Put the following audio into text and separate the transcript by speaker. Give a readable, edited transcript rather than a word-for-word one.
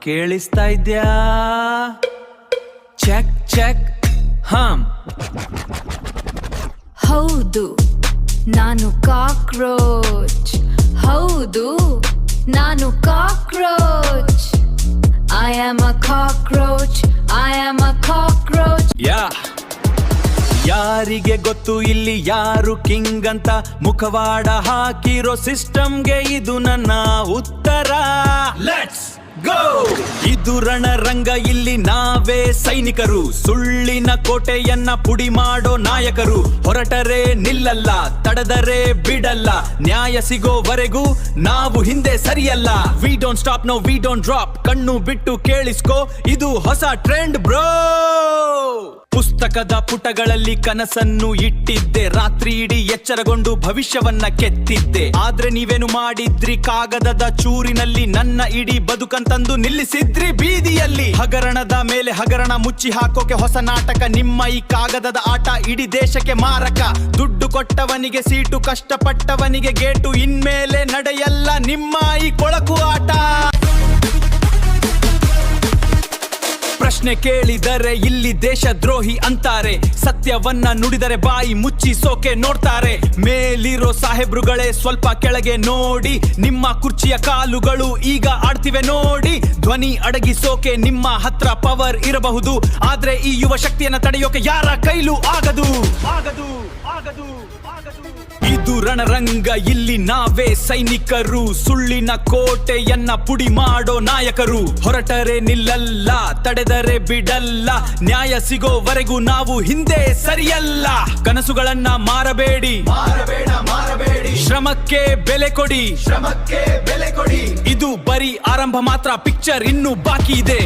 Speaker 1: ಕೇಳಿಸ್ತಾ ಇದ್ಯಾ? Check check.
Speaker 2: ಹೌದು, ನಾನು ಕಾಕ್ರೋಚ್. ಹೌದು, ನಾನು cockroach. I am a cockroach. I am a cockroach.
Speaker 1: ಯಾರಿಗೆ ಗೊತ್ತು ಇಲ್ಲಿ ಯಾರು ಕಿಂಗ್ ಅಂತ? ಮುಖವಾಡ ಹಾಕಿರೋ ಸಿಸ್ಟಮ್ಗೆ ಇದು ನನ್ನ ಉತ್ತರ. Let's go! ಇದು ರಣರಂಗ, ಇಲ್ಲಿ ನಾವೇ ಸೈನಿಕರು. ಸುಳ್ಳಿನ ಕೋಟೆಯನ್ನ ಪುಡಿ ಮಾಡೋ ನಾಯಕರು. ಹೊರಟರೆ ನಿಲ್ಲಲ್ಲ, ತಡೆದರೆ ಬಿಡಲ್ಲ. ನ್ಯಾಯ ಸಿಗೋವರೆಗೂ ನಾವು ಹಿಂದೆ ಸರಿಯಲ್ಲ. We don't stop, no we don't drop. ಕಣ್ಣು ಬಿಟ್ಟು ಕೇಳಿಸ್ಕೋ, ಇದು ಹೊಸ ಟ್ರೆಂಡ್ ಬ್ರೋ. ಪುಸ್ತಕದ ಪುಟಗಳಲ್ಲಿ ಕನಸನ್ನು ಇಟ್ಟಿದ್ದೆ, ರಾತ್ರಿ ಇಡೀ ಎಚ್ಚರಗೊಂಡು ಭವಿಷ್ಯವನ್ನ ಕೆತ್ತಿದ್ದೆ. ಆದ್ರೆ ನೀವೇನು ಮಾಡಿದ್ರಿ? ಕಾಗದದ ಚೂರಿನಲ್ಲಿ ನನ್ನ ಇಡೀ ಬದುಕಂತಂದು ನಿಲ್ಲಿಸಿದ್ರಿ ಬೀದಿಯಲ್ಲಿ. ಹಗರಣದ ಮೇಲೆ ಹಗರಣ ಮುಚ್ಚಿ ಹಾಕೋಕೆ ಹೊಸ ನಾಟಕ. ನಿಮ್ಮ ಈ ಕಾಗದದ ಆಟ ಇಡೀ ದೇಶಕ್ಕೆ ಮಾರಕ. ದುಡ್ಡು ಕೊಟ್ಟವನಿಗೆ ಸೀಟು, ಕಷ್ಟಪಟ್ಟವನಿಗೆ ಗೇಟು. ಇನ್ಮೇಲೆ ನಡೆಯಲ್ಲ ನಿಮ್ಮ ಈ ಕೊಳಕು ಆಟ. ಪ್ರಶ್ನೆ ಕೇಳಿದರೆ ಇಲ್ಲಿ ದೇಶ ದ್ರೋಹಿ ಅಂತಾರೆ. ಸತ್ಯವನ್ನ ನುಡಿದರೆ ಬಾಯಿ ಮುಚ್ಚಿಸೋಕೆ ನೋಡ್ತಾರೆ. ಮೇಲಿರೋ ಸಾಹೇಬ್ರುಗಳೇ ಸ್ವಲ್ಪ ಕೆಳಗೆ ನೋಡಿ. ನಿಮ್ಮ ಕುರ್ಚಿಯ ಕಾಲುಗಳು ಈಗ ಆಡ್ತಿವೆ ನೋಡಿ. ಧ್ವನಿ ಅಡಗಿಸೋಕೆ ನಿಮ್ಮ ಹತ್ರ ಪವರ್ ಇರಬಹುದು, ಆದ್ರೆ ಈ ಯುವ ಶಕ್ತಿಯನ್ನ ತಡೆಯೋಕೆ ಯಾರ ಕೈಲೂ ಆಗದು. ಆಗದು ಆಗದು ಆಗದು. ಇದು ರಣರಂಗ, ಇಲ್ಲಿ ನಾವೇ ಸೈನಿಕರು. ಸುಳ್ಳಿನ ಕೋಟೆಯನ್ನ ಪುಡಿ ಮಾಡೋ ನಾಯಕರು. ಹೊರಟರೆ ನಿಲ್ಲಲ್ಲ, ತಡೆದರೆ ಬಿಡಲ್ಲ. ನ್ಯಾಯ ಸಿಗೋವರೆಗೂ ನಾವು ಹಿಂದೆ ಸರಿಯಲ್ಲ. ಕನಸುಗಳನ್ನ ಮಾರಬೇಡಿ, ಮಾರಬೇಡಿ. ಶ್ರಮಕ್ಕೆ ಬೆಲೆ ಕೊಡಿ, ಶ್ರಮಕ್ಕೆ ಬೆಲೆ ಕೊಡಿ. ಇದು ಬರೀ ಆರಂಭ ಮಾತ್ರ, ಪಿಕ್ಚರ್ ಇನ್ನೂ ಬಾಕಿ ಇದೆ.